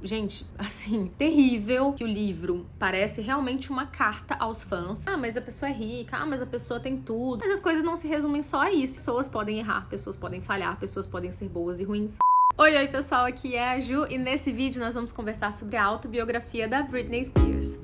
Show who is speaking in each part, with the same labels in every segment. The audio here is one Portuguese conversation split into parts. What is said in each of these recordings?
Speaker 1: gente, assim, terrível, que o livro parece realmente uma carta aos fãs. Ah, mas a pessoa é rica, ah, mas a pessoa tem tudo. Mas as coisas não se resumem só a isso. Pessoas podem errar, pessoas podem falhar, pessoas podem ser boas e ruins. Oi, pessoal, aqui é a Ju e nesse vídeo nós vamos conversar sobre a autobiografia da Britney Spears.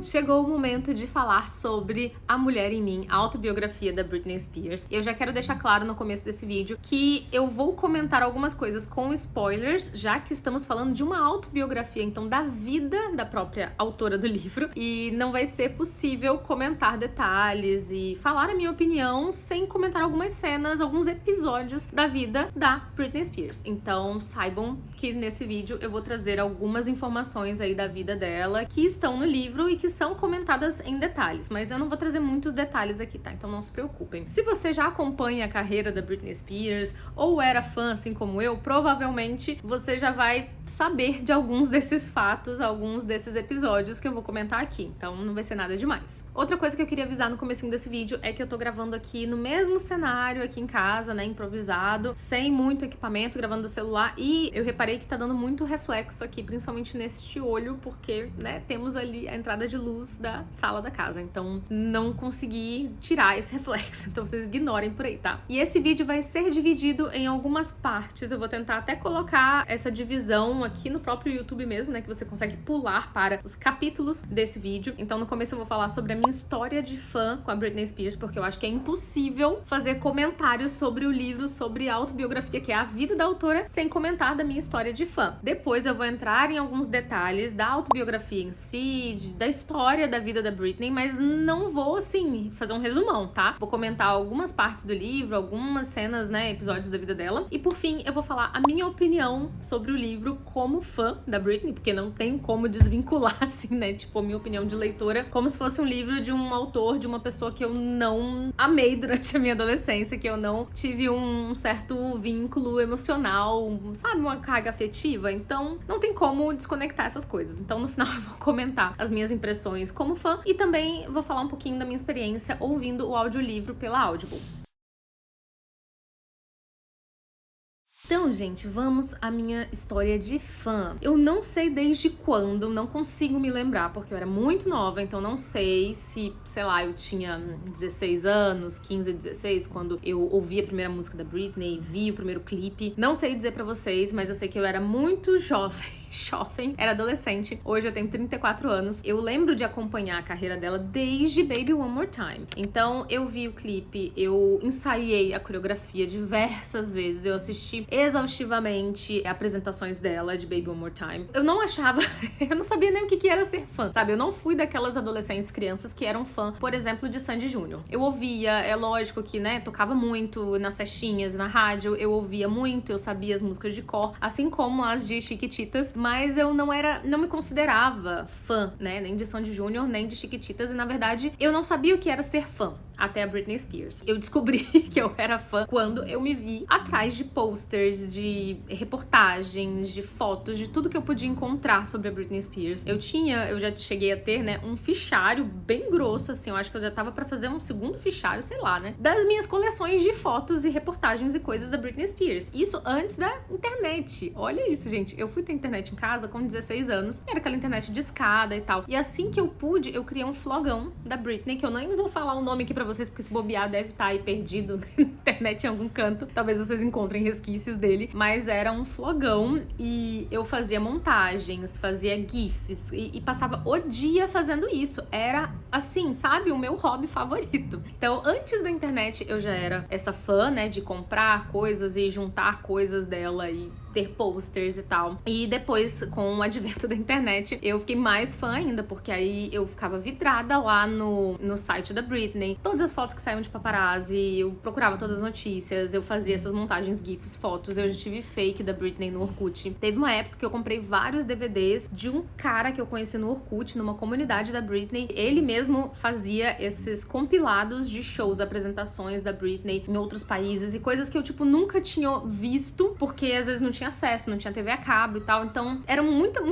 Speaker 1: Chegou o momento de falar sobre A Mulher em Mim, a autobiografia da Britney Spears. E eu já quero deixar claro no começo desse vídeo que eu vou comentar algumas coisas com spoilers, já que estamos falando de uma autobiografia, então da vida da própria autora do livro. E não vai ser possível comentar detalhes e falar a minha opinião sem comentar algumas cenas, alguns episódios da vida da Britney Spears. Então saibam que nesse vídeo eu vou trazer algumas informações aí da vida dela que estão no livro e que são comentadas em detalhes, mas eu não vou trazer muitos detalhes aqui, tá? Então não se preocupem. Se você já acompanha a carreira da Britney Spears ou era fã assim como eu, provavelmente você já vai saber de alguns desses fatos, alguns desses episódios que eu vou comentar aqui, então não vai ser nada demais. Outra coisa que eu queria avisar no comecinho desse vídeo é que eu tô gravando aqui no mesmo cenário aqui em casa, né, improvisado, sem muito equipamento, gravando do celular, e eu reparei que tá dando muito reflexo aqui, principalmente neste olho, porque, né, temos ali a entrada de luz da sala da casa, então não consegui tirar esse reflexo, então vocês ignorem por aí, tá? E esse vídeo vai ser dividido em algumas partes, eu vou tentar até colocar essa divisão aqui no próprio YouTube mesmo, né, que você consegue pular para os capítulos desse vídeo. Então no começo eu vou falar sobre a minha história de fã com a Britney Spears, porque eu acho que é impossível fazer comentários sobre o livro, sobre a autobiografia, que é a vida da autora, sem comentar da minha história de fã. Depois eu vou entrar em alguns detalhes da autobiografia em si, da história da vida da Britney, mas não vou, assim, fazer um resumão, tá? Vou comentar algumas partes do livro, algumas cenas, né, episódios da vida dela. E por fim, eu vou falar a minha opinião sobre o livro como fã da Britney, porque não tem como desvincular, assim, né, tipo, a minha opinião de leitora, como se fosse um livro de um autor, de uma pessoa que eu não amei durante a minha adolescência, que eu não tive um certo vínculo emocional, sabe, uma carga afetiva. Então, não tem como desconectar essas coisas. Então, no final, eu vou comentar as minhas impressões como fã e também vou falar um pouquinho da minha experiência ouvindo o audiolivro pela Audible. Então, gente, vamos à minha história de fã. Eu não sei desde quando, não consigo me lembrar, porque eu era muito nova, então não sei se, sei lá, eu tinha 16 anos, 15, 16, quando eu ouvi a primeira música da Britney, vi o primeiro clipe. Não sei dizer pra vocês, mas eu sei que eu era muito jovem. Era adolescente. Hoje eu tenho 34 anos. Eu lembro de acompanhar a carreira dela desde Baby One More Time. Então eu vi o clipe, eu ensaiei a coreografia diversas vezes, eu assisti exaustivamente apresentações dela de Baby One More Time. Eu não achava, eu não sabia nem o que era ser fã, sabe? Eu não fui daquelas adolescentes, crianças que eram fã, por exemplo, de Sandy Júnior. Eu ouvia, é lógico que, né, tocava muito nas festinhas, na rádio, eu ouvia muito, eu sabia as músicas de cor, assim como as de Chiquititas, mas eu não me considerava fã, né, nem de Sandy Júnior, nem de Chiquititas, e na verdade eu não sabia o que era ser fã até a Britney Spears. Eu descobri que eu era fã quando eu me vi atrás de posters, de reportagens, de fotos, de tudo que eu podia encontrar sobre a Britney Spears. Eu já cheguei a ter, né, um fichário bem grosso, assim, eu acho que eu já tava pra fazer um segundo fichário, sei lá, né, das minhas coleções de fotos e reportagens e coisas da Britney Spears. Isso antes da internet. Olha isso, gente. Eu fui ter internet em casa com 16 anos, era aquela internet de escada e tal. E assim que eu pude, eu criei um flogão da Britney, que eu nem vou falar o nome aqui pra vocês, porque se bobear deve estar aí perdido na internet em algum canto. Talvez vocês encontrem resquícios dele, mas era um flogão e eu fazia montagens, fazia gifs e passava o dia fazendo isso. Era, assim, sabe, o meu hobby favorito. Então, antes da internet, eu já era essa fã, né, de comprar coisas e juntar coisas dela e ter posters e tal. E depois, com o advento da internet, eu fiquei mais fã ainda, porque aí eu ficava vidrada lá no site da Britney. Todas as fotos que saíam de paparazzi, eu procurava todas as notícias, eu fazia essas montagens, gifs, fotos. Eu já tive fake da Britney no Orkut. Teve uma época que eu comprei vários DVDs de um cara que eu conheci no Orkut, numa comunidade da Britney. Ele mesmo fazia esses compilados de shows, apresentações da Britney em outros países e coisas que eu, tipo, nunca tinha visto, porque às vezes não tinha acesso, não tinha TV a cabo e tal. Então, era muito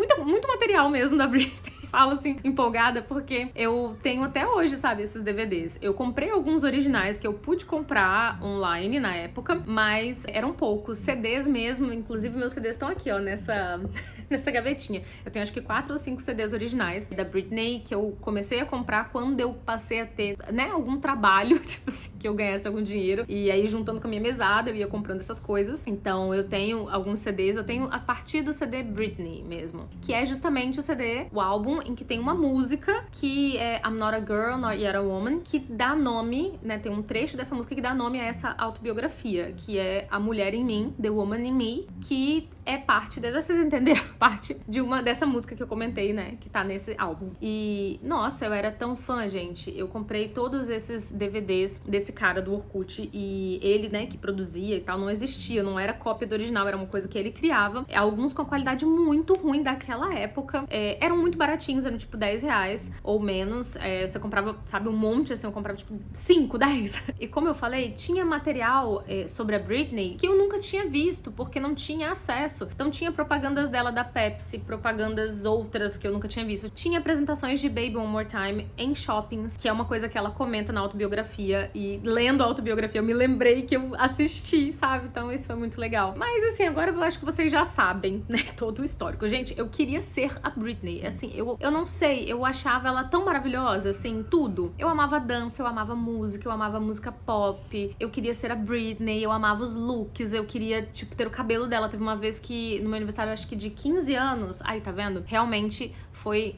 Speaker 1: material mesmo da Britney. Falo assim, empolgada, porque eu tenho até hoje, sabe, esses DVDs. Eu comprei alguns originais que eu pude comprar online na época, mas eram poucos. CDs mesmo, inclusive meus CDs estão aqui, ó, nessa gavetinha. Eu tenho acho que 4 ou 5 CDs originais da Britney que eu comecei a comprar quando eu passei a ter, né, algum trabalho, tipo assim, que eu ganhasse algum dinheiro. E aí, juntando com a minha mesada, eu ia comprando essas coisas. Então, eu tenho alguns CDs, eu tenho a partir do CD Britney mesmo, que é justamente o CD, o álbum em que tem uma música que é I'm Not a Girl, Not Yet a Woman, que dá nome, né, tem um trecho dessa música que dá nome a essa autobiografia, que é A Mulher em Mim, The Woman in Me, que é parte, vocês entenderam? Parte de uma dessa música que eu comentei, né, que tá nesse álbum. E, nossa, eu era tão fã, gente. Eu comprei todos esses DVDs desse cara do Orkut e ele, né, que produzia e tal, não existia, não era cópia do original, era uma coisa que ele criava. Alguns com qualidade muito ruim daquela época. Eram muito baratinhos, eram tipo 10 reais ou menos. Você comprava, sabe, um monte, assim, eu comprava tipo 5, 10. E como eu falei, tinha material sobre a Britney que eu nunca tinha visto, porque não tinha acesso. Então tinha propagandas dela da Pepsi, propagandas outras que eu nunca tinha visto. Tinha apresentações de Baby One More Time em shoppings, que é uma coisa que ela comenta na autobiografia. E lendo a autobiografia eu me lembrei que eu assisti, sabe? Então isso foi muito legal. Mas assim, agora eu acho que vocês já sabem, né? Todo o histórico. Gente, eu queria ser a Britney. Assim, eu não sei, eu achava ela tão maravilhosa, assim, tudo. Eu amava dança, eu amava música, eu amava música pop. Eu queria ser a Britney, eu amava os looks, eu queria, tipo, ter o cabelo dela. Teve uma vez que, no meu aniversário, acho que de 15 anos, aí, tá vendo? Realmente foi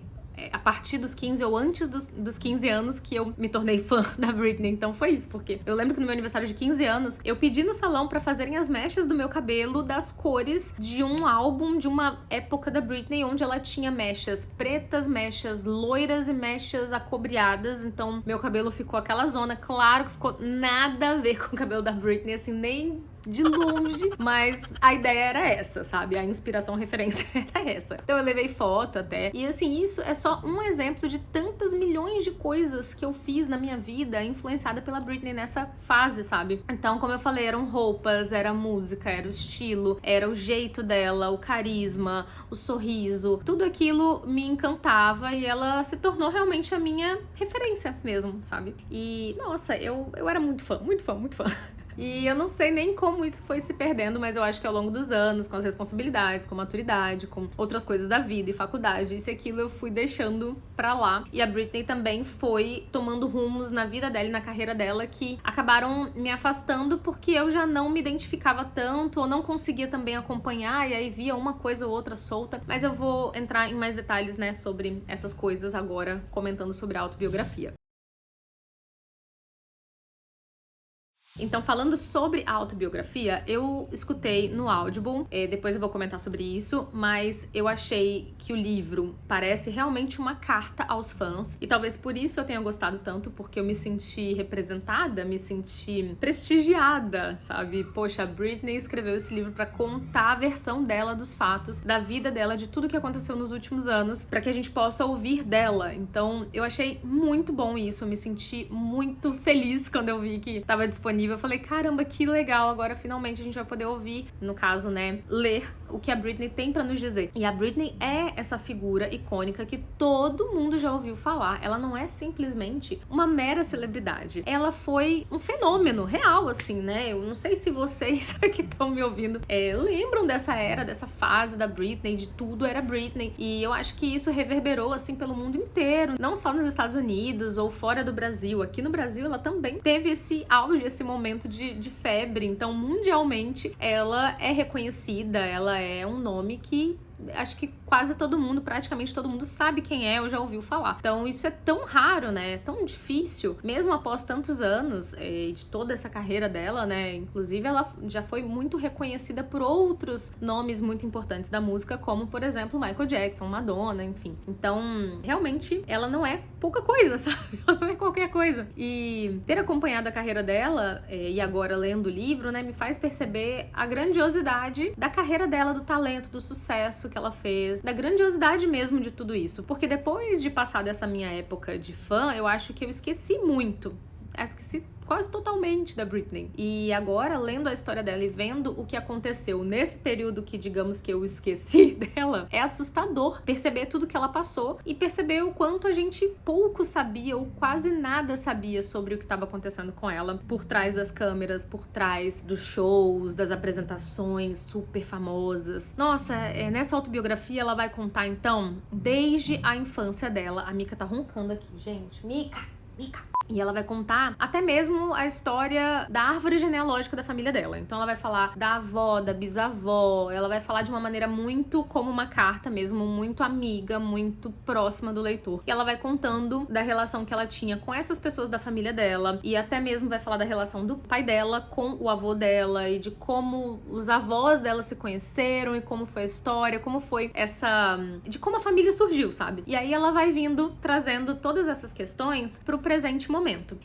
Speaker 1: a partir dos 15 ou antes dos 15 anos que eu me tornei fã da Britney. Então foi isso, porque eu lembro que no meu aniversário de 15 anos, eu pedi no salão pra fazerem as mechas do meu cabelo das cores de um álbum de uma época da Britney, onde ela tinha mechas pretas, mechas loiras e mechas acobreadas. Então meu cabelo ficou aquela zona. Claro que ficou nada a ver com o cabelo da Britney, assim, nem de longe, mas a ideia era essa, sabe? A inspiração, a referência era essa. Então eu levei foto até. E assim, isso é só um exemplo de tantas milhões de coisas que eu fiz na minha vida influenciada pela Britney nessa fase, sabe? Então, como eu falei, eram roupas, era música, era o estilo, era o jeito dela, o carisma, o sorriso. Tudo aquilo me encantava e ela se tornou realmente a minha referência mesmo, sabe? E, nossa, eu era muito fã, muito fã, muito fã. E eu não sei nem como isso foi se perdendo, mas eu acho que ao longo dos anos, com as responsabilidades, com a maturidade, com outras coisas da vida e faculdade, isso e aquilo eu fui deixando pra lá. E a Britney também foi tomando rumos na vida dela e na carreira dela que acabaram me afastando porque eu já não me identificava tanto ou não conseguia também acompanhar e aí via uma coisa ou outra solta. Mas eu vou entrar em mais detalhes, né, sobre essas coisas agora, comentando sobre a autobiografia. Então, falando sobre a autobiografia, eu escutei no Audible, depois eu vou comentar sobre isso, mas eu achei que o livro parece realmente uma carta aos fãs, e talvez por isso eu tenha gostado tanto, porque eu me senti representada, me senti prestigiada, sabe? Poxa, a Britney escreveu esse livro pra contar a versão dela dos fatos, da vida dela, de tudo que aconteceu nos últimos anos, pra que a gente possa ouvir dela. Então, eu achei muito bom isso, eu me senti muito feliz quando eu vi que tava disponível. Eu falei, caramba, que legal, agora finalmente a gente vai poder ouvir, no caso, né, ler o que a Britney tem pra nos dizer. E a Britney é essa figura icônica que todo mundo já ouviu falar. Ela não é simplesmente uma mera celebridade. Ela foi um fenômeno real, assim, né? Eu não sei se vocês que estão me ouvindo lembram dessa era, dessa fase da Britney, de tudo era Britney. E eu acho que isso reverberou, assim, pelo mundo inteiro. Não só nos Estados Unidos ou fora do Brasil. Aqui no Brasil, ela também teve esse auge, esse momento de febre. Então, mundialmente, ela é reconhecida, ela é um nome que acho que quase todo mundo, praticamente todo mundo sabe quem é ou já ouviu falar. Então isso é tão raro, né? Tão difícil, mesmo após tantos anos de toda essa carreira dela, né? Inclusive ela já foi muito reconhecida por outros nomes muito importantes da música, como por exemplo Michael Jackson, Madonna, enfim. Então realmente ela não é pouca coisa, sabe? Ela não é qualquer coisa. E ter acompanhado a carreira dela e agora lendo o livro, né, me faz perceber a grandiosidade da carreira dela, do talento, do sucesso que ela fez, da grandiosidade mesmo de tudo isso. Porque depois de passar dessa minha época de fã, eu acho que eu esqueci muito. Esqueci quase totalmente da Britney. E agora, lendo a história dela e vendo o que aconteceu nesse período que, digamos que eu esqueci dela, é assustador perceber tudo que ela passou e perceber o quanto a gente pouco sabia ou quase nada sabia sobre o que estava acontecendo com ela por trás das câmeras, por trás dos shows, das apresentações super famosas. Nossa, nessa autobiografia ela vai contar, então, desde a infância dela. A Mika tá roncando aqui, gente. Mika! E ela vai contar até mesmo a história da árvore genealógica da família dela. Então ela vai falar da avó, da bisavó, ela vai falar de uma maneira muito como uma carta mesmo, muito amiga, muito próxima do leitor. E ela vai contando da relação que ela tinha com essas pessoas da família dela, e até mesmo vai falar da relação do pai dela com o avô dela, e de como os avós dela se conheceram, e como foi a história, como foi de como a família surgiu, sabe? E aí ela vai vindo, trazendo todas essas questões pro presente momento.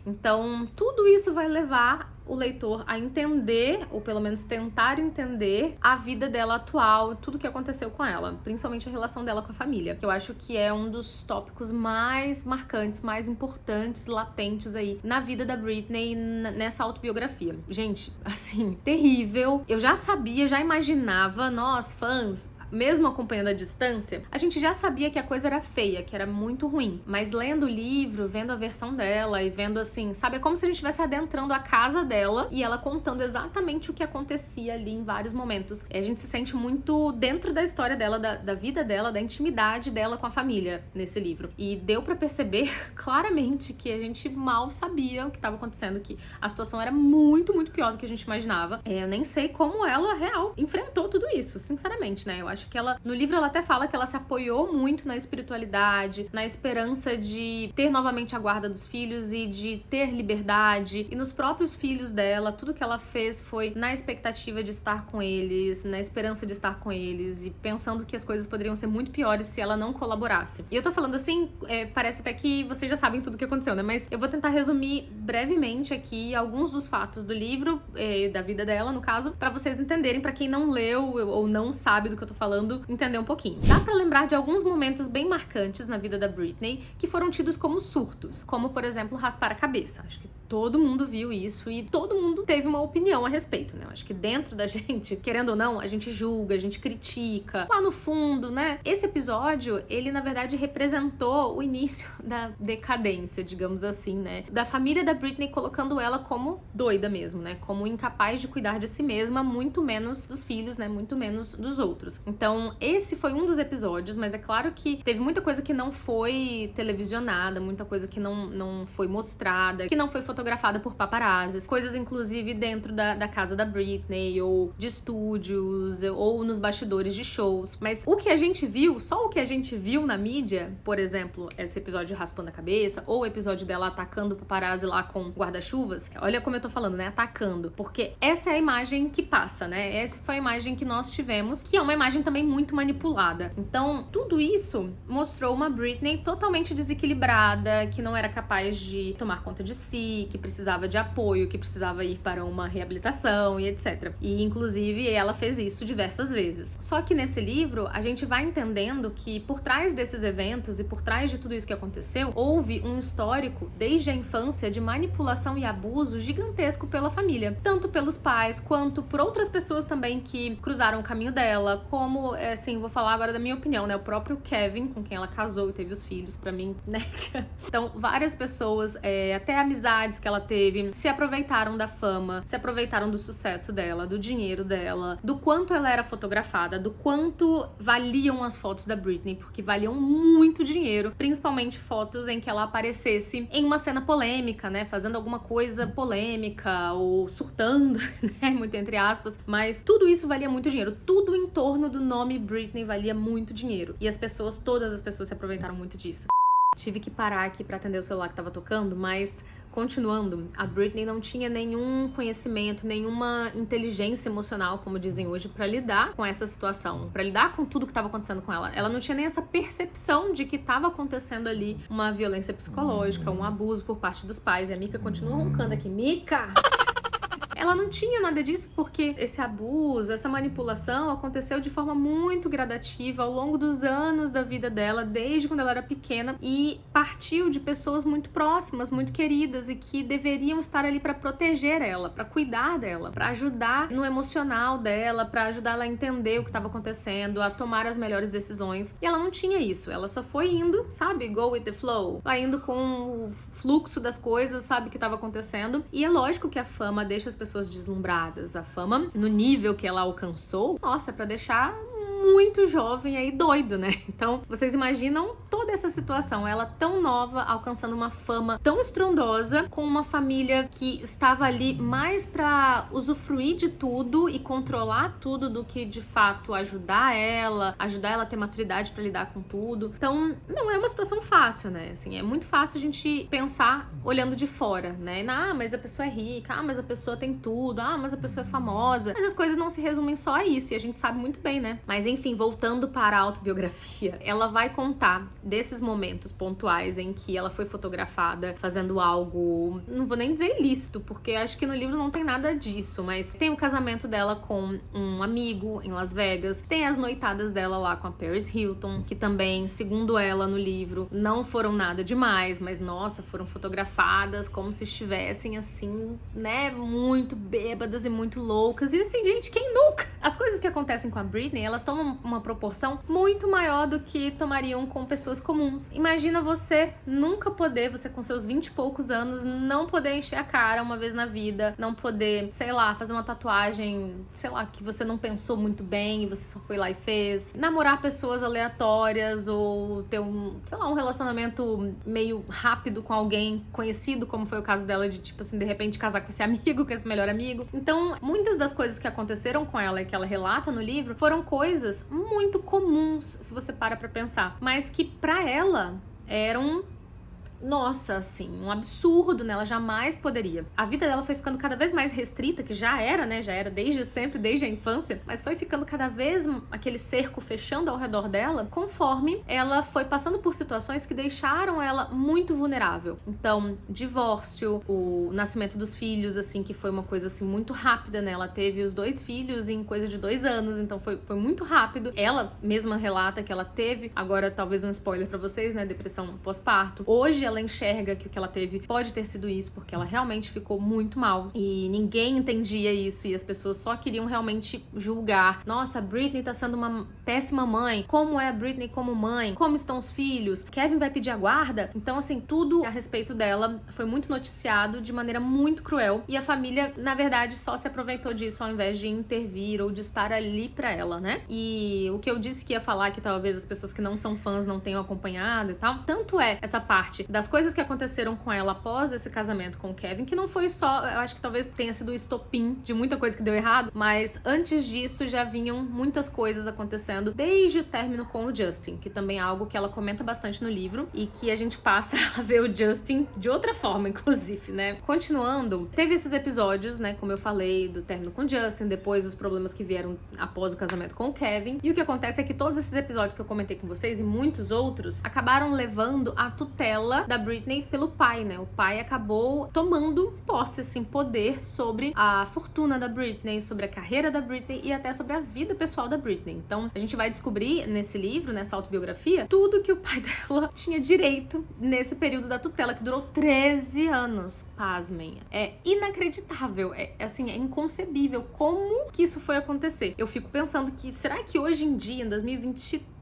Speaker 1: Então, tudo isso vai levar o leitor a entender, ou pelo menos tentar entender, a vida dela atual, tudo que aconteceu com ela, principalmente a relação dela com a família, que eu acho que é um dos tópicos mais marcantes, mais importantes, latentes aí na vida da Britney nessa autobiografia. Gente, assim, terrível. Eu já sabia, já imaginava, nós fãs, mesmo acompanhando a distância, a gente já sabia que a coisa era feia, que era muito ruim. Mas lendo o livro, vendo a versão dela e vendo assim, sabe? É como se a gente estivesse adentrando a casa dela e ela contando exatamente o que acontecia ali em vários momentos. E a gente se sente muito dentro da história dela, da vida dela, da intimidade dela com a família nesse livro. E deu pra perceber claramente que a gente mal sabia o que estava acontecendo, que a situação era muito, muito pior do que a gente imaginava. Eu nem sei como ela, real, enfrentou tudo isso, sinceramente, né? Eu acho que ela, no livro ela até fala que ela se apoiou muito na espiritualidade, na esperança de ter novamente a guarda dos filhos e de ter liberdade, e nos próprios filhos dela, tudo que ela fez foi na expectativa de estar com eles, na esperança de estar com eles, e pensando que as coisas poderiam ser muito piores se ela não colaborasse. E eu tô falando assim, parece até que vocês já sabem tudo o que aconteceu, né? Mas eu vou tentar resumir brevemente aqui alguns dos fatos do livro, da vida dela, no caso, pra vocês entenderem, pra quem não leu ou não sabe do que eu tô falando, entender um pouquinho. Dá pra lembrar de alguns momentos bem marcantes na vida da Britney que foram tidos como surtos, como, por exemplo, raspar a cabeça. Acho que todo mundo viu isso e todo mundo teve uma opinião a respeito, né? Acho que dentro da gente, querendo ou não, a gente julga, a gente critica. Lá no fundo, né? Esse episódio, ele na verdade representou o início da decadência, digamos assim, né? Da família da Britney colocando ela como doida mesmo, né? Como incapaz de cuidar de si mesma, muito menos dos filhos, né? Muito menos dos outros. Então, esse foi um dos episódios, mas é claro que teve muita coisa que não foi televisionada, muita coisa que não foi mostrada, que não foi fotografada por paparazzis, coisas inclusive dentro da casa da Britney, ou de estúdios, ou nos bastidores de shows. Mas o que a gente viu, só o que a gente viu na mídia, por exemplo, esse episódio raspando a cabeça, ou o episódio dela atacando o paparazzi lá com guarda-chuvas, olha como eu tô falando, né? Atacando. Porque essa é a imagem que passa, né? Essa foi a imagem que nós tivemos, que é uma imagem também muito manipulada. Então, tudo isso mostrou uma Britney totalmente desequilibrada, que não era capaz de tomar conta de si, que precisava de apoio, que precisava ir para uma reabilitação e etc. E, inclusive, ela fez isso diversas vezes. Só que nesse livro, a gente vai entendendo que por trás desses eventos e por trás de tudo isso que aconteceu, houve um histórico, desde a infância, de manipulação e abuso gigantesco pela família. Tanto pelos pais, quanto por outras pessoas também que cruzaram o caminho dela, como, assim, vou falar agora da minha opinião, né? O próprio Kevin, com quem ela casou e teve os filhos, pra mim, né? Então, várias pessoas, até amizades que ela teve, se aproveitaram da fama, se aproveitaram do sucesso dela, do dinheiro dela, do quanto ela era fotografada, do quanto valiam as fotos da Britney, porque valiam muito dinheiro, principalmente fotos em que ela aparecesse em uma cena polêmica, né? Fazendo alguma coisa polêmica, ou surtando, né? Muito entre aspas, mas tudo isso valia muito dinheiro, tudo em torno do nome Britney valia muito dinheiro, e todas as pessoas se aproveitaram muito disso. Tive que parar aqui pra atender o celular que tava tocando, mas continuando, a Britney não tinha nenhum conhecimento, nenhuma inteligência emocional, como dizem hoje, pra lidar com essa situação, pra lidar com tudo que tava acontecendo com ela. Ela não tinha nem essa percepção de que tava acontecendo ali uma violência psicológica, um abuso por parte dos pais. E a Mika continua roncando aqui. Mika! ela não tinha nada disso porque esse abuso, essa manipulação aconteceu de forma muito gradativa ao longo dos anos da vida dela, desde quando ela era pequena, e partiu de pessoas muito próximas, muito queridas e que deveriam estar ali para proteger ela, para cuidar dela, para ajudar no emocional dela, para ajudar ela a entender o que estava acontecendo, a tomar as melhores decisões. E ela não tinha isso, ela só foi indo, sabe, go with the flow, vai indo com o fluxo das coisas, sabe, que estava acontecendo. E é lógico que a fama deixa as pessoas deslumbradas, a fama no nível que ela alcançou, nossa, é para deixar muito jovem aí, doido, né? Então, vocês imaginam toda essa situação, ela tão nova, alcançando uma fama tão estrondosa, com uma família que estava ali mais pra usufruir de tudo e controlar tudo do que, de fato, ajudar ela a ter maturidade pra lidar com tudo. Então, não é uma situação fácil, né? Assim, é muito fácil a gente pensar olhando de fora, né? Ah, mas a pessoa é rica, ah, mas a pessoa tem tudo, ah, mas a pessoa é famosa. Mas as coisas não se resumem só a isso, e a gente sabe muito bem, né? Mas enfim, voltando para a autobiografia, ela vai contar desses momentos pontuais em que ela foi fotografada fazendo algo, não vou nem dizer ilícito, porque acho que no livro não tem nada disso, mas tem o casamento dela com um amigo em Las Vegas, tem as noitadas dela lá com a Paris Hilton, que também, segundo ela no livro, não foram nada demais, mas nossa, foram fotografadas como se estivessem assim, né, muito bêbadas e muito loucas, e assim, gente, quem nunca? As coisas que acontecem com a Britney, elas tomam uma proporção muito maior do que tomariam com pessoas comuns. Imagina você nunca poder, você com seus 20 e poucos anos, não poder encher a cara uma vez na vida, não poder, sei lá, fazer uma tatuagem, sei lá, que você não pensou muito bem e você só foi lá e fez, namorar pessoas aleatórias ou ter sei lá, um relacionamento meio rápido com alguém conhecido, como foi o caso dela de, tipo assim, de repente casar com esse amigo, com esse melhor amigo. Então, muitas das coisas que aconteceram com ela e que ela relata no livro foram coisas muito comuns, se você para pra pensar, mas que pra ela eram, nossa, assim, um absurdo, né? Ela jamais poderia. A vida dela foi ficando cada vez mais restrita, que já era, né? Já era desde sempre, desde a infância, mas foi ficando cada vez aquele cerco fechando ao redor dela, conforme ela foi passando por situações que deixaram ela muito vulnerável. Então, divórcio, o nascimento dos filhos, assim, que foi uma coisa, assim, muito rápida, né? Ela teve os 2 filhos em coisa de 2 anos, então foi muito rápido. Ela mesma relata que ela teve, agora talvez um spoiler pra vocês, né? Depressão pós-parto. Hoje ela enxerga que o que ela teve pode ter sido isso, porque ela realmente ficou muito mal e ninguém entendia isso e as pessoas só queriam realmente julgar. Nossa, a Britney tá sendo uma péssima mãe. Como é a Britney como mãe? Como estão os filhos? Kevin vai pedir a guarda? Então, assim, tudo a respeito dela foi muito noticiado de maneira muito cruel e a família, na verdade, só se aproveitou disso ao invés de intervir ou de estar ali pra ela, né? E o que eu disse que ia falar, que talvez as pessoas que não são fãs não tenham acompanhado e tal, tanto é essa parte das coisas que aconteceram com ela após esse casamento com o Kevin, que não foi só, eu acho que talvez tenha sido o estopim de muita coisa que deu errado, mas antes disso já vinham muitas coisas acontecendo desde o término com o Justin, que também é algo que ela comenta bastante no livro e que a gente passa a ver o Justin de outra forma, inclusive, né? Continuando, teve esses episódios, né, como eu falei, do término com o Justin, depois os problemas que vieram após o casamento com o Kevin, e o que acontece é que todos esses episódios que eu comentei com vocês e muitos outros acabaram levando a tutela da Britney pelo pai, né? O pai acabou tomando posse, assim, poder sobre a fortuna da Britney, sobre a carreira da Britney e até sobre a vida pessoal da Britney. Então, a gente vai descobrir nesse livro, nessa autobiografia, tudo que o pai dela tinha direito nesse período da tutela, que durou 13 anos. Pasmem. É inacreditável, assim, é inconcebível como que isso foi acontecer. Eu fico pensando que, será que hoje em dia, em 2023,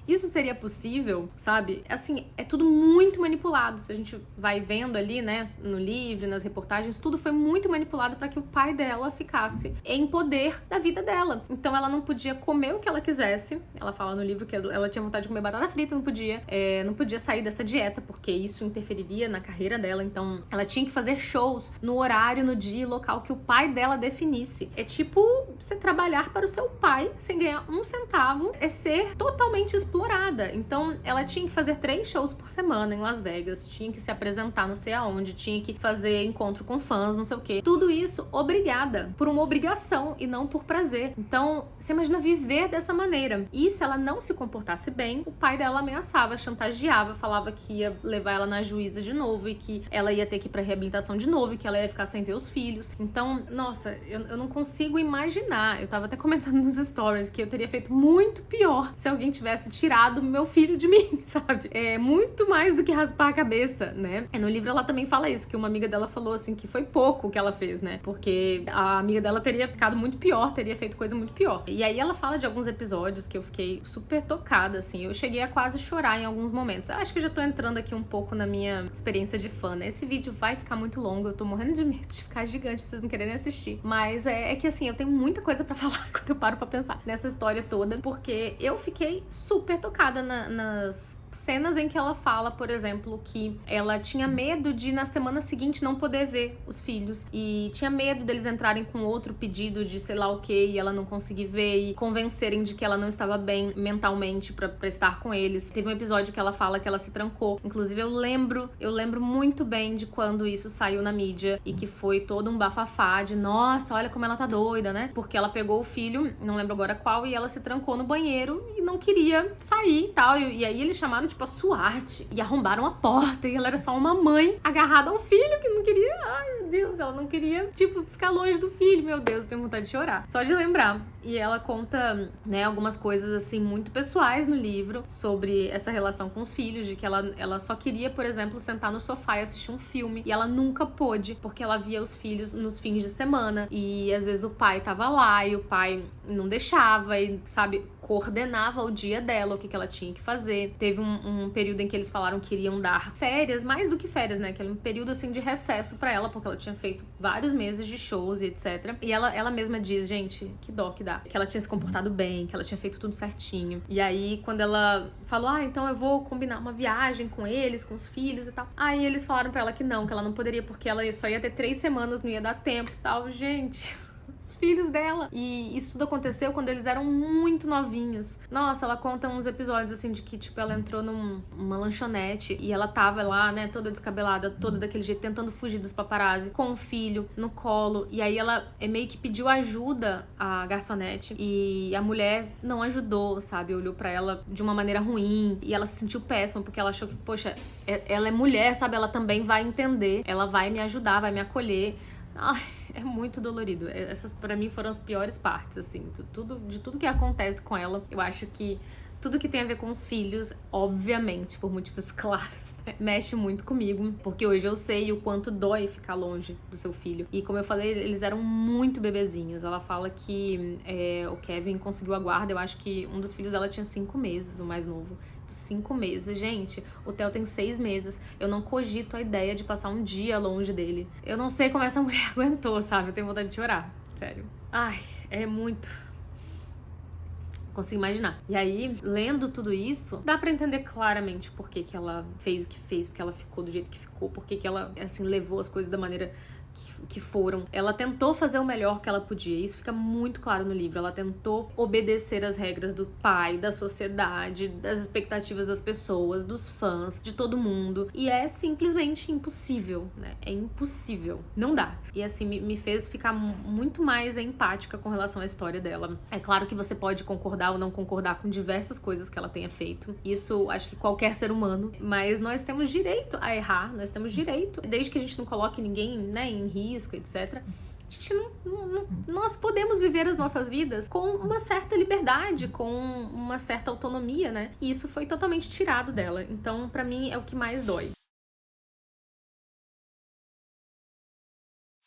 Speaker 1: isso seria possível, sabe? Assim, é tudo muito manipulado. Se a gente vai vendo ali, né, no livro, nas reportagens, tudo foi muito manipulado para que o pai dela ficasse em poder da vida dela. Então ela não podia comer o que ela quisesse. Ela fala no livro que ela tinha vontade de comer batata frita, não podia sair dessa dieta, porque isso interferiria na carreira dela. Então ela tinha que fazer shows no horário, no dia e local que o pai dela definisse. É tipo você trabalhar para o seu pai sem ganhar um centavo, é ser totalmente totalmente explorada. Então, ela tinha que fazer 3 shows por semana em Las Vegas, tinha que se apresentar não sei aonde, tinha que fazer encontro com fãs, não sei o quê. Tudo isso obrigada, por uma obrigação e não por prazer. Então, você imagina viver dessa maneira. E se ela não se comportasse bem, o pai dela ameaçava, chantageava, falava que ia levar ela na juíza de novo e que ela ia ter que ir pra reabilitação de novo e que ela ia ficar sem ver os filhos. Então, nossa, eu não consigo imaginar. Eu tava até comentando nos stories que eu teria feito muito pior se alguém tivesse tirado meu filho de mim, sabe? É muito mais do que raspar a cabeça, né? No livro ela também fala isso, que uma amiga dela falou assim que foi pouco o que ela fez, né? Porque a amiga dela teria ficado muito pior, teria feito coisa muito pior. E aí ela fala de alguns episódios que eu fiquei super tocada, assim. Eu cheguei a quase chorar em alguns momentos. Eu acho que eu já tô entrando aqui um pouco na minha experiência de fã, né? Esse vídeo vai ficar muito longo, eu tô morrendo de medo de ficar gigante pra vocês não quererem assistir. Mas é que assim, eu tenho muita coisa pra falar quando eu paro pra pensar nessa história toda, porque eu fiquei super tocada nas cenas em que ela fala, por exemplo, que ela tinha medo de na semana seguinte não poder ver os filhos e tinha medo deles entrarem com outro pedido de sei lá o que e ela não conseguir ver e convencerem de que ela não estava bem mentalmente pra estar com eles. Teve um episódio que ela fala que ela se trancou. Inclusive eu lembro muito bem de quando isso saiu na mídia e que foi todo um bafafá de nossa, olha como ela tá doida, né? Porque ela pegou o filho, não lembro agora qual, e ela se trancou no banheiro e não queria sair e tal. E aí eles chamaram tipo a SWAT e arrombaram a porta e ela era só uma mãe agarrada ao filho que não queria, ai meu Deus, ela não queria, tipo, ficar longe do filho, meu Deus, eu tenho vontade de chorar, só de lembrar. E ela conta, né, algumas coisas assim muito pessoais no livro sobre essa relação com os filhos, de que ela só queria, por exemplo, sentar no sofá e assistir um filme e ela nunca pôde, porque ela via os filhos nos fins de semana e às vezes o pai tava lá e o pai não deixava e, sabe, coordenava o dia dela, o que ela tinha que fazer. Teve um período em que eles falaram que iriam dar férias, mais do que férias, né? Aquele período, assim, de recesso pra ela, porque ela tinha feito vários meses de shows e etc. E ela mesma diz, gente, que dó que dá. Que ela tinha se comportado bem, que ela tinha feito tudo certinho. E aí, quando ela falou, então eu vou combinar uma viagem com eles, com os filhos e tal. Aí eles falaram pra ela que ela não poderia, porque ela só ia ter 3 semanas, não ia dar tempo e tal. Gente... os filhos dela. E isso tudo aconteceu quando eles eram muito novinhos. Nossa, ela conta uns episódios assim de que, tipo, ela entrou numa lanchonete e ela tava lá, né, toda descabelada, toda daquele jeito, tentando fugir dos paparazzi, com o filho no colo. E aí ela meio que pediu ajuda à garçonete e a mulher não ajudou, sabe? Olhou pra ela de uma maneira ruim e ela se sentiu péssima porque ela achou que, poxa, ela é mulher, sabe? Ela também vai entender, ela vai me ajudar, vai me acolher. Ai, é muito dolorido. Essas, pra mim, foram as piores partes, assim. De tudo que acontece com ela, eu acho que tudo que tem a ver com os filhos, obviamente, por motivos claros, né, mexe muito comigo. Porque hoje eu sei o quanto dói ficar longe do seu filho. E como eu falei, eles eram muito bebezinhos. Ela fala que o Kevin conseguiu a guarda. Eu acho que um dos filhos dela tinha 5 meses, o mais novo. 5 meses, gente, o Theo tem 6 meses, eu não cogito a ideia de passar um dia longe dele. Eu não sei como essa mulher aguentou, sabe? Eu tenho vontade de chorar, sério. Ai, é muito... não consigo imaginar. E aí, lendo tudo isso, dá pra entender claramente por que ela fez o que fez, porque ela ficou do jeito que ficou, por que ela, assim, levou as coisas da maneira que foram. Ela tentou fazer o melhor que ela podia, isso fica muito claro no livro. Ela tentou obedecer às regras do pai, da sociedade, das expectativas das pessoas, dos fãs, de todo mundo, e é simplesmente impossível, né? É impossível, não dá. E assim, me fez ficar muito mais empática com relação à história dela. É claro que você pode concordar ou não concordar com diversas coisas que ela tenha feito, isso acho que qualquer ser humano, mas nós temos direito a errar, nós temos direito, desde que a gente não coloque ninguém, né, em risco, etc. A gente nós podemos viver as nossas vidas com uma certa liberdade, com uma certa autonomia, né? E isso foi totalmente tirado dela. Então, pra mim, é o que mais dói.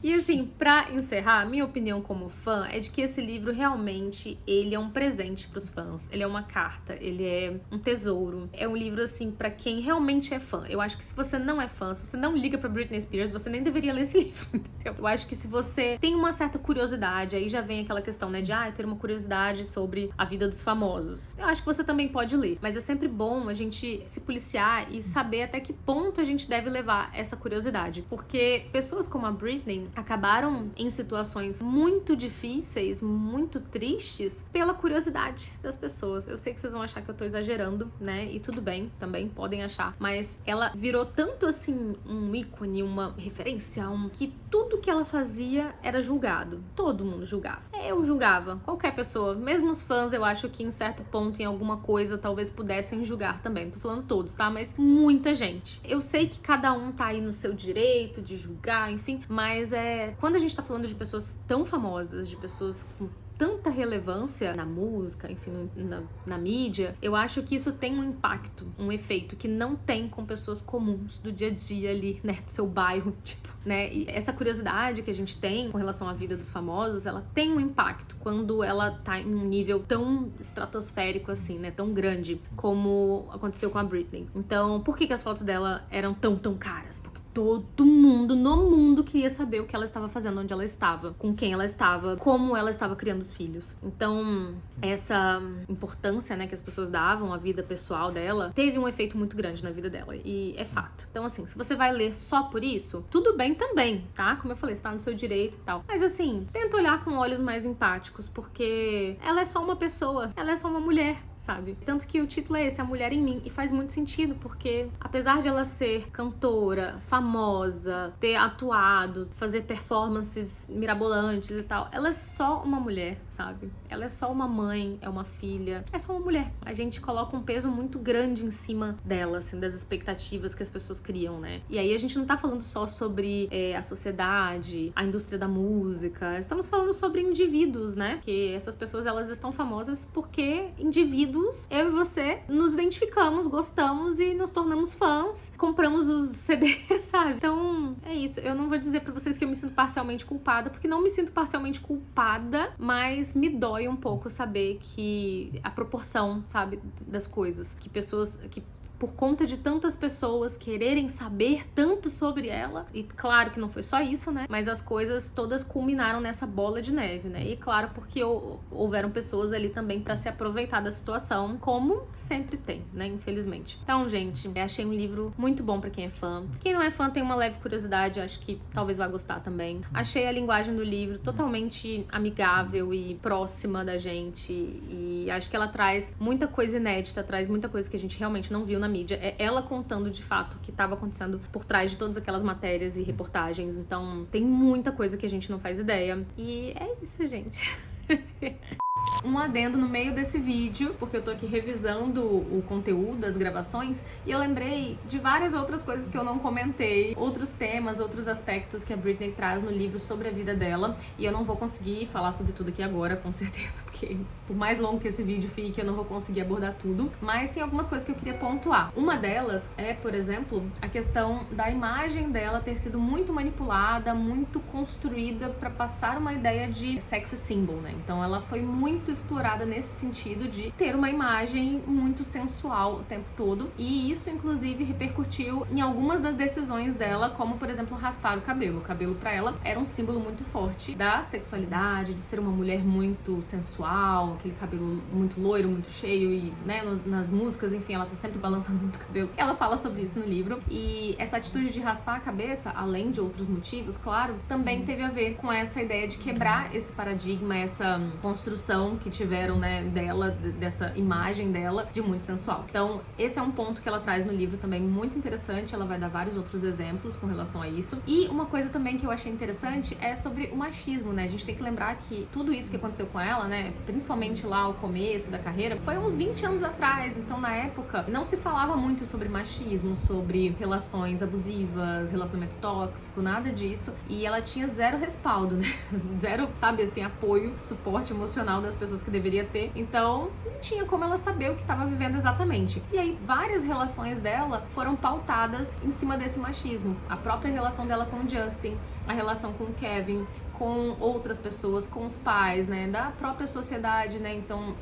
Speaker 1: E assim, pra encerrar, minha opinião como fã é de que esse livro realmente, ele é um presente pros fãs. Ele é uma carta, ele é um tesouro. É um livro, assim, pra quem realmente é fã. Eu acho que se você não é fã, se você não liga pra Britney Spears, você nem deveria ler esse livro, entendeu? Eu acho que se você tem uma certa curiosidade, aí já vem aquela questão, né, de ter uma curiosidade sobre a vida dos famosos. Eu acho que você também pode ler, mas é sempre bom a gente se policiar e saber até que ponto a gente deve levar essa curiosidade. Porque pessoas como a Britney, acabaram em situações muito difíceis, muito tristes, pela curiosidade das pessoas. Eu sei que vocês vão achar que eu tô exagerando, né? E tudo bem, também podem achar. Mas ela virou tanto assim um ícone, uma referência, que tudo que ela fazia era julgado. Todo mundo julgava. Eu julgava, qualquer pessoa, mesmo os fãs, eu acho que em certo ponto, em alguma coisa, talvez pudessem julgar também. Não tô falando todos, tá? Mas muita gente. Eu sei que cada um tá aí no seu direito de julgar, enfim, mas quando a gente tá falando de pessoas tão famosas, de pessoas com tanta relevância na música, enfim, na mídia, eu acho que isso tem um impacto, um efeito que não tem com pessoas comuns do dia a dia ali, né, do seu bairro, tipo, né, e essa curiosidade que a gente tem com relação à vida dos famosos, ela tem um impacto quando ela tá em um nível tão estratosférico assim, né, tão grande como aconteceu com a Britney. Então, por que as fotos dela eram tão caras? Porque todo mundo no mundo queria saber o que ela estava fazendo, onde ela estava, com quem ela estava, como ela estava criando os filhos. Então, essa importância, né, que as pessoas davam à vida pessoal dela, teve um efeito muito grande na vida dela, e é fato. Então, assim, se você vai ler só por isso, tudo bem também, tá? Como eu falei, você tá no seu direito e tal. Mas, assim, tenta olhar com olhos mais empáticos, porque ela é só uma pessoa, ela é só uma mulher, sabe? Tanto que o título é esse, A Mulher em Mim, e faz muito sentido, porque apesar de ela ser cantora, famosa, ter atuado, fazer performances mirabolantes e tal, ela é só uma mulher, sabe? Ela é só uma mãe, é uma filha, é só uma mulher. A gente coloca um peso muito grande em cima dela, assim, das expectativas que as pessoas criam, né? E aí a gente não tá falando só sobre a sociedade, a indústria da música, estamos falando sobre indivíduos, né? Porque essas pessoas, elas estão famosas porque indivíduos, eu e você, nos identificamos, gostamos e nos tornamos fãs, compramos os CDs, sabe? Então, é isso. Eu não vou dizer pra vocês que eu me sinto parcialmente culpada, porque não me sinto parcialmente culpada, mas me dói um pouco saber que a proporção, sabe, das coisas, que pessoas que por conta de tantas pessoas quererem saber tanto sobre ela, e claro que não foi só isso, né, mas as coisas todas culminaram nessa bola de neve, né, e claro, porque houveram pessoas ali também pra se aproveitar da situação, como sempre tem, né, infelizmente. Então, gente, achei um livro muito bom pra quem é fã. Quem não é fã tem uma leve curiosidade, acho que talvez vá gostar também. Achei a linguagem do livro totalmente amigável e próxima da gente, e acho que ela traz muita coisa inédita, traz muita coisa que a gente realmente não viu na mídia. É ela contando de fato o que estava acontecendo por trás de todas aquelas matérias e reportagens. Então tem muita coisa que a gente não faz ideia. E é isso, gente. Um adendo no meio desse vídeo, porque eu tô aqui revisando o conteúdo das gravações e eu lembrei de várias outras coisas que eu não comentei, outros temas, outros aspectos que a Britney traz no livro sobre a vida dela, e eu não vou conseguir falar sobre tudo aqui agora, com certeza, porque por mais longo que esse vídeo fique, eu não vou conseguir abordar tudo, mas tem algumas coisas que eu queria pontuar. Uma delas é, por exemplo, a questão da imagem dela ter sido muito manipulada, muito construída para passar uma ideia de sex symbol, né? Então ela foi muito explorada nesse sentido de ter uma imagem muito sensual o tempo todo, e isso inclusive repercutiu em algumas das decisões dela, como por exemplo raspar o cabelo. O cabelo pra ela era um símbolo muito forte da sexualidade, de ser uma mulher muito sensual, aquele cabelo muito loiro, muito cheio, e né, nas músicas, enfim, ela tá sempre balançando muito o cabelo. Ela fala sobre isso no livro, e essa atitude de raspar a cabeça, além de outros motivos, claro, também teve a ver com essa ideia de quebrar esse paradigma, essa construção que tiveram, né, dela, dessa imagem dela de muito sensual. Então, esse é um ponto que ela traz no livro também muito interessante, ela vai dar vários outros exemplos com relação a isso. E uma coisa também que eu achei interessante é sobre o machismo, né? A gente tem que lembrar que tudo isso que aconteceu com ela, né, principalmente lá ao começo da carreira, foi uns 20 anos atrás. Então, na época, não se falava muito sobre machismo, sobre relações abusivas, relacionamento tóxico, nada disso. E ela tinha zero respaldo, né? Zero, sabe, assim, apoio, suporte emocional das pessoas que deveria ter, então não tinha como ela saber o que estava vivendo exatamente. E aí várias relações dela foram pautadas em cima desse machismo. A própria relação dela com o Justin, a relação com o Kevin, com outras pessoas, com os pais, né, da própria sociedade, né, então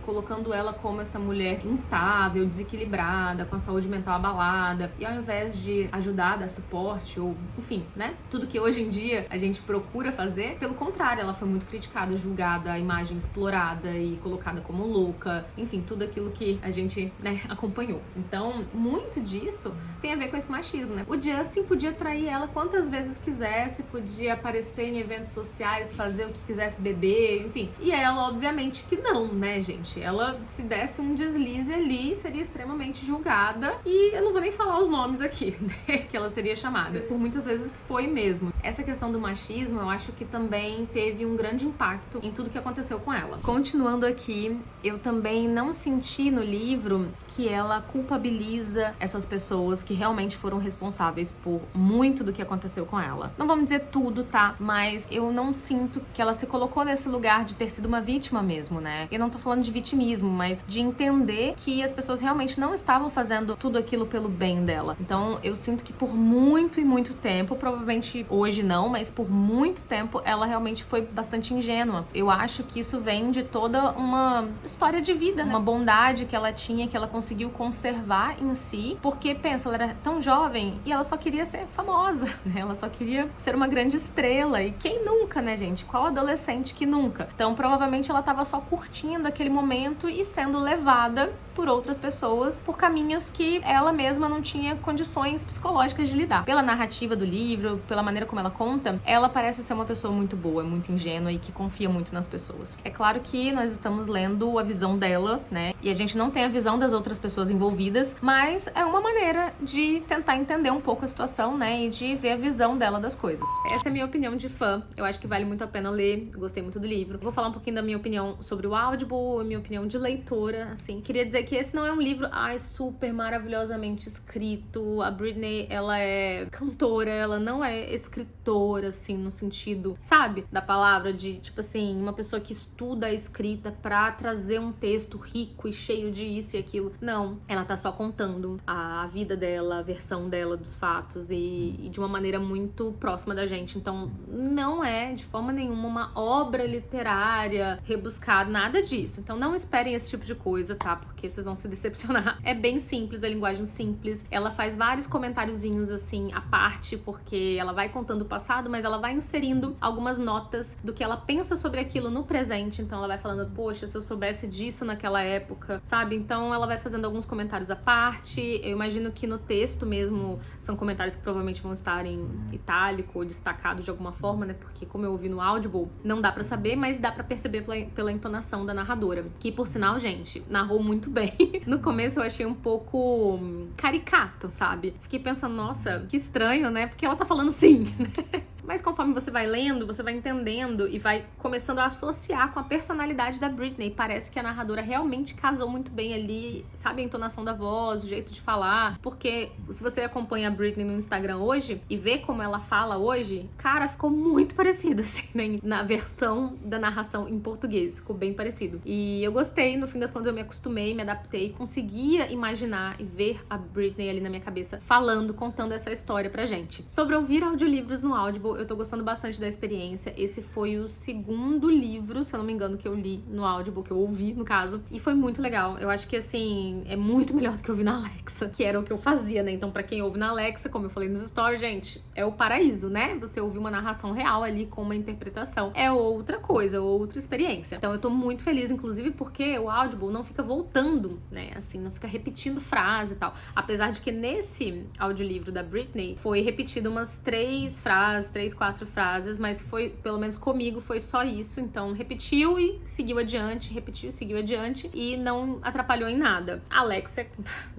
Speaker 1: colocando ela como essa mulher instável, desequilibrada, com a saúde mental abalada, e ao invés de ajudar, dar suporte, ou enfim, né, tudo que hoje em dia a gente procura fazer, pelo contrário, ela foi muito criticada, julgada, a imagem explorada e colocada como louca, enfim, tudo aquilo que a gente, né, acompanhou. Então, muito disso tem a ver com esse machismo, né? O Justin podia trair ela quantas vezes quisesse, podia aparecer em eventos sociais, fazer o que quisesse, beber, enfim. E ela, obviamente, que não, né, gente? Ela, se desse um deslize ali, seria extremamente julgada. E eu não vou nem falar os nomes aqui, né, que ela seria chamada. Por muitas vezes foi mesmo. Essa questão do machismo, eu acho que também teve um grande impacto em tudo que aconteceu com ela. Continuando aqui, eu também não senti no livro que ela culpabiliza essas pessoas que realmente foram responsáveis por muito do que aconteceu com ela. Não vamos dizer tudo, tá? Mas eu não sinto que ela se colocou nesse lugar de ter sido uma vítima mesmo, né? Eu não tô falando de vitimismo, mas de entender que as pessoas realmente não estavam fazendo tudo aquilo pelo bem dela. Então, eu sinto que por muito e muito tempo, provavelmente hoje não, mas por muito tempo, ela realmente foi bastante ingênua. Eu acho que isso vem de toda uma história de vida, né? Uma bondade que ela tinha, que ela conseguiu conservar em si, porque, pensa, ela era tão jovem e ela só queria ser famosa, né? Ela só queria ser uma grande estrela. E quem nunca, né, gente? Qual adolescente que nunca? Então, provavelmente ela tava só curtindo aquele momento e sendo levada por outras pessoas por caminhos que ela mesma não tinha condições psicológicas de lidar. Pela narrativa do livro, pela maneira como ela conta, ela parece ser uma pessoa muito boa, muito ingênua e que confia muito nas pessoas. É claro que nós estamos lendo a visão dela, né? E a gente não tem a visão das outras pessoas envolvidas, mas é uma maneira de tentar entender um pouco a situação, né? E de ver a visão dela das coisas. Essa é a minha opinião de fã. Eu acho que vale muito a pena ler. Eu gostei muito do livro. Vou falar um pouquinho da minha opinião sobre o Audible, a minha opinião de leitora, assim. Queria dizer que esse não é um livro, super maravilhosamente escrito. A Britney, ela é cantora, ela não é escritora, assim, no sentido, sabe? Da palavra de, tipo assim, uma pessoa que estuda a escrita pra trazer um texto rico e cheio de isso e aquilo. Não, ela tá só contando a vida dela, a versão dela dos fatos e de uma maneira muito próxima da gente. Então, não é de forma nenhuma uma obra literária rebuscada, nada disso. Então, não esperem esse tipo de coisa, tá? Porque vocês vão se decepcionar. É bem simples, a linguagem simples. Ela faz vários comentáriozinhos, assim, à parte, porque ela vai contando o passado, mas ela vai inserindo algumas notas do que ela pensa sobre aquilo no presente. Então, ela vai falando, poxa, se eu soubesse disso naquela época, sabe? Então, ela vai fazendo alguns comentários à parte. Eu imagino que no texto mesmo são comentários que provavelmente vão estar em itálico ou destacado de alguma forma, né? Porque como eu ouvi no Audible, não dá pra saber, mas dá pra perceber pela entonação da narradora. Que, por sinal, gente, narrou muito bem. No começo eu achei um pouco caricato, sabe? Fiquei pensando, nossa, que estranho, né? Porque ela tá falando assim, né? Mas conforme você vai lendo, você vai entendendo e vai começando a associar com a personalidade da Britney. Parece que a narradora realmente casou muito bem ali, sabe? A entonação da voz, o jeito de falar. Porque se você acompanha a Britney no Instagram hoje e vê como ela fala hoje, cara, ficou muito parecido, assim, né? Na versão da narração em português. Ficou bem parecido. E eu gostei, no fim das contas eu me acostumei, me adaptei, conseguia imaginar e ver a Britney ali na minha cabeça falando, contando essa história pra gente. Sobre ouvir audiolivros no Audible, eu tô gostando bastante da experiência. Esse foi o segundo livro, se eu não me engano, que eu li no Audible, que eu ouvi, no caso. E foi muito legal. Eu acho que, assim, é muito melhor do que ouvir na Alexa, que era o que eu fazia, né? Então, pra quem ouve na Alexa, como eu falei nos stories, gente, é o paraíso, né? Você ouvir uma narração real ali com uma interpretação. É outra coisa, outra experiência. Então, eu tô muito feliz, inclusive, porque o Audible não fica voltando, né? Assim, não fica repetindo frase e tal. Apesar de que nesse audiolivro da Britney foi repetido umas 3 frases, 4 frases, mas foi, pelo menos comigo, foi só isso. Então, repetiu e seguiu adiante, repetiu e seguiu adiante e não atrapalhou em nada. Alexa,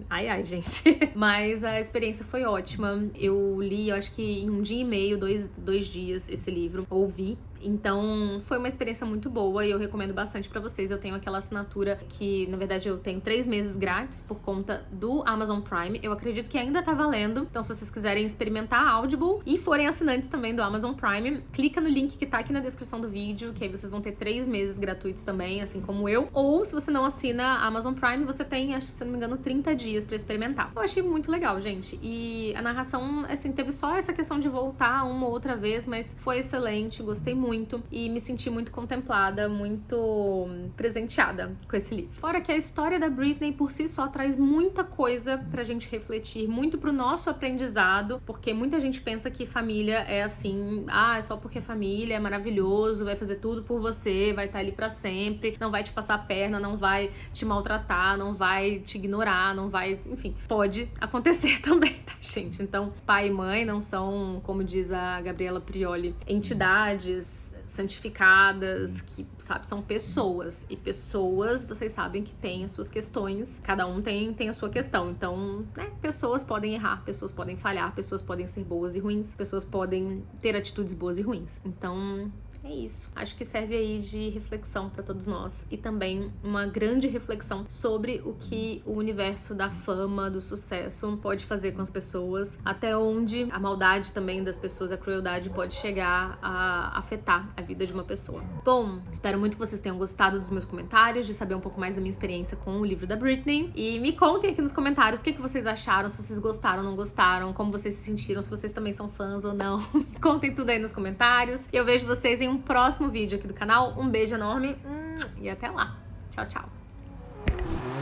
Speaker 1: ai, gente. Mas a experiência foi ótima. Eu li, eu acho que em 1 dia e meio, 2 dias esse livro, ouvi. Então, foi uma experiência muito boa e eu recomendo bastante pra vocês. Eu tenho aquela assinatura que, na verdade, eu tenho 3 meses grátis por conta do Amazon Prime. Eu acredito que ainda tá valendo. Então, se vocês quiserem experimentar a Audible e forem assinantes também do Amazon Prime, clica no link que tá aqui na descrição do vídeo, que aí vocês vão ter 3 meses gratuitos também, assim como eu. Ou, se você não assina a Amazon Prime, você tem, acho que, se não me engano, 30 dias pra experimentar. Eu achei muito legal, gente. E a narração, assim, teve só essa questão de voltar uma ou outra vez, mas foi excelente, gostei muito. muito e me senti muito contemplada, muito presenteada com esse livro. Fora que a história da Britney por si só traz muita coisa pra gente refletir, muito pro nosso aprendizado, porque muita gente pensa que família é assim, é só porque família é maravilhoso, vai fazer tudo por você, vai estar ali pra sempre, não vai te passar a perna, não vai te maltratar, não vai te ignorar, não vai, enfim, pode acontecer também, tá, gente? Então, pai e mãe não são, como diz a Gabriela Prioli, entidades santificadas, que, sabe, são pessoas. E pessoas, vocês sabem que têm as suas questões, cada um tem a sua questão. Então, né, pessoas podem errar, pessoas podem falhar, pessoas podem ser boas e ruins, pessoas podem ter atitudes boas e ruins. Então, é isso. Acho que serve aí de reflexão pra todos nós e também uma grande reflexão sobre o que o universo da fama, do sucesso pode fazer com as pessoas, até onde a maldade também das pessoas, a crueldade pode chegar a afetar a vida de uma pessoa. Bom, espero muito que vocês tenham gostado dos meus comentários, de saber um pouco mais da minha experiência com o livro da Britney e me contem aqui nos comentários o que vocês acharam, se vocês gostaram ou não gostaram, como vocês se sentiram, se vocês também são fãs ou não. Contem tudo aí nos comentários e eu vejo vocês em um próximo vídeo aqui do canal. Um beijo enorme e até lá. Tchau, tchau.